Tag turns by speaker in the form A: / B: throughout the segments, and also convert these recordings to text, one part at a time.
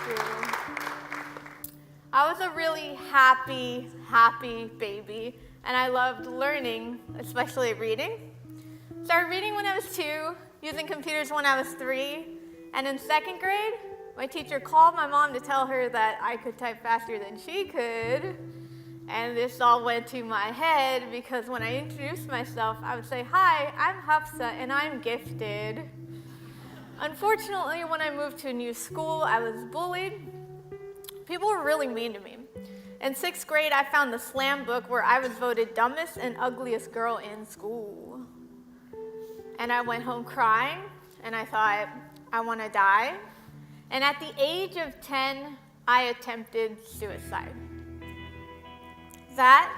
A: you. I was a really happy baby, and I loved learning, especially reading. Started reading when I was 2, using computers when I was 3, and in 2nd grade, my teacher called my mom to tell her that I could type faster than she could, and this all went to my head because when I introduced myself, I would say, "Hi, I'm Hufsa, and I'm gifted." Unfortunately, when I moved to a new school, I was bullied. People were really mean to me. In 6th grade, I found the slam book where I was voted dumbest and ugliest girl in school. And I went home crying, and I thought, I want to die. And at the age of 10, I attempted suicide. That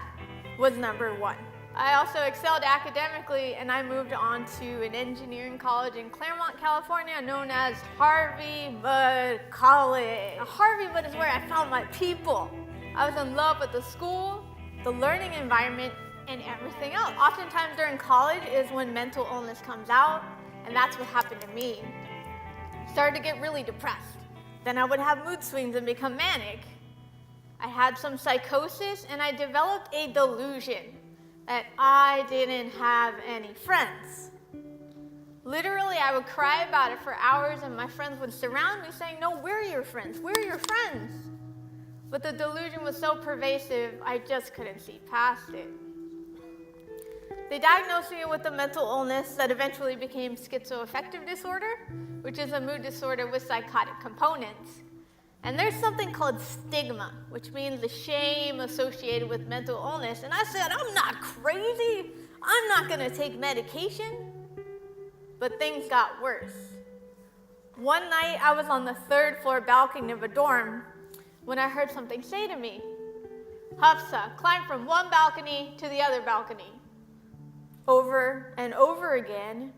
A: was number 1. I also excelled academically, and I moved on to an engineering college in Claremont, California, known as Harvey Mudd College. Now, Harvey Mudd is where I found my people. I was in love with the school, the learning environment, and everything else. Oftentimes during college is when mental illness comes out, and that's what happened to me. Started to get really depressed. Then I would have mood swings and become manic. I had some psychosis, and I developed a delusion that I didn't have any friends. Literally, I would cry about it for hours, and my friends would surround me saying, "No, we're your friends, we're your friends." But the delusion was so pervasive, I just couldn't see past it. They diagnosed me with a mental illness that eventually became schizoaffective disorder, which is a mood disorder with psychotic components. And there's something called stigma, which means the shame associated with mental illness. And I said, I'm not crazy. I'm not going to take medication. But things got worse. One night, I was on the 3rd floor balcony of a dorm when I heard something say to me, "Hufsa, climb from one balcony to the other balcony." Over and over again.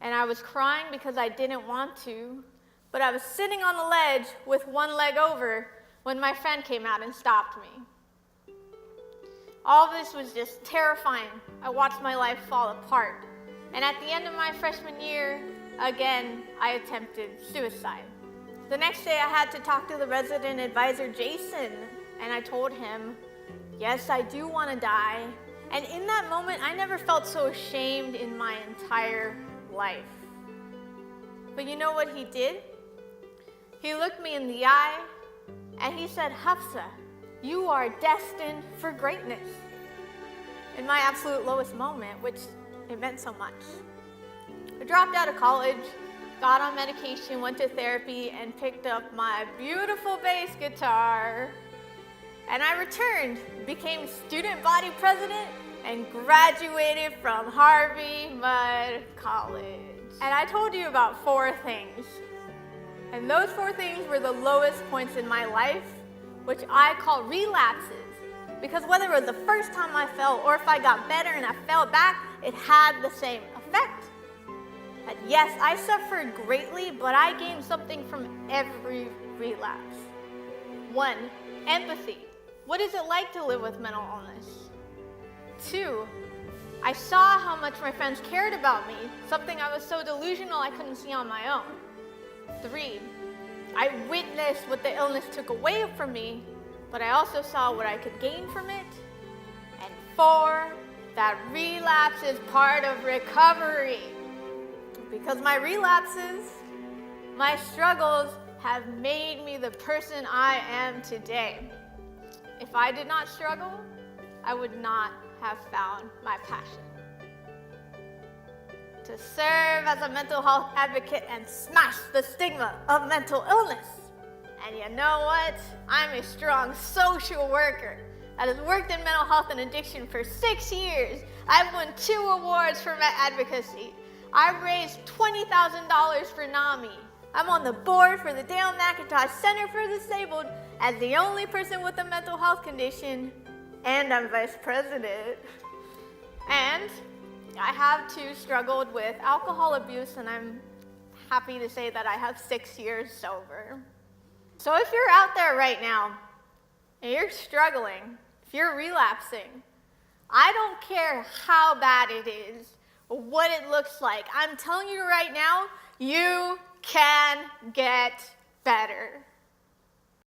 A: And I was crying because I didn't want to. But I was sitting on the ledge with one leg over when my friend came out and stopped me. All of this was just terrifying. I watched my life fall apart. And at the end of my freshman year, again, I attempted suicide. The next day, I had to talk to the resident advisor, Jason, and I told him, yes, I do want to die. And in that moment, I never felt so ashamed in my entire life. But you know what he did? He looked me in the eye, and he said, "Hufsa, you are destined for greatness." In my absolute lowest moment, which it meant so much. I dropped out of college, got on medication, went to therapy, and picked up my beautiful bass guitar. And I returned, became student body president, and graduated from Harvey Mudd College. And I told you about 4 things. And those 4 things were the lowest points in my life, which I call relapses. Because whether it was the first time I fell or if I got better and I fell back, it had the same effect. That yes, I suffered greatly, but I gained something from every relapse. 1, empathy. What is it like to live with mental illness? 2, I saw how much my friends cared about me, something I was so delusional I couldn't see on my own. 3, I witnessed what the illness took away from me, but I also saw what I could gain from it. And 4, that relapse is part of recovery. Because my relapses, my struggles have made me the person I am today. If I did not struggle, I would not have found my passion. To serve as a mental health advocate and smash the stigma of mental illness. And you know what? I'm a strong social worker that has worked in mental health and addiction for 6 years. I've won 2 awards for my advocacy. I've raised $20,000 for NAMI. I'm on the board for the Dayle McIntosh Center for the Disabled as the only person with a mental health condition, and I'm vice president. And I have too struggled with alcohol abuse, and I'm happy to say that I have 6 years sober. So if you're out there right now and you're struggling, if you're relapsing, I don't care how bad it is or what it looks like. I'm telling you right now, you can get better.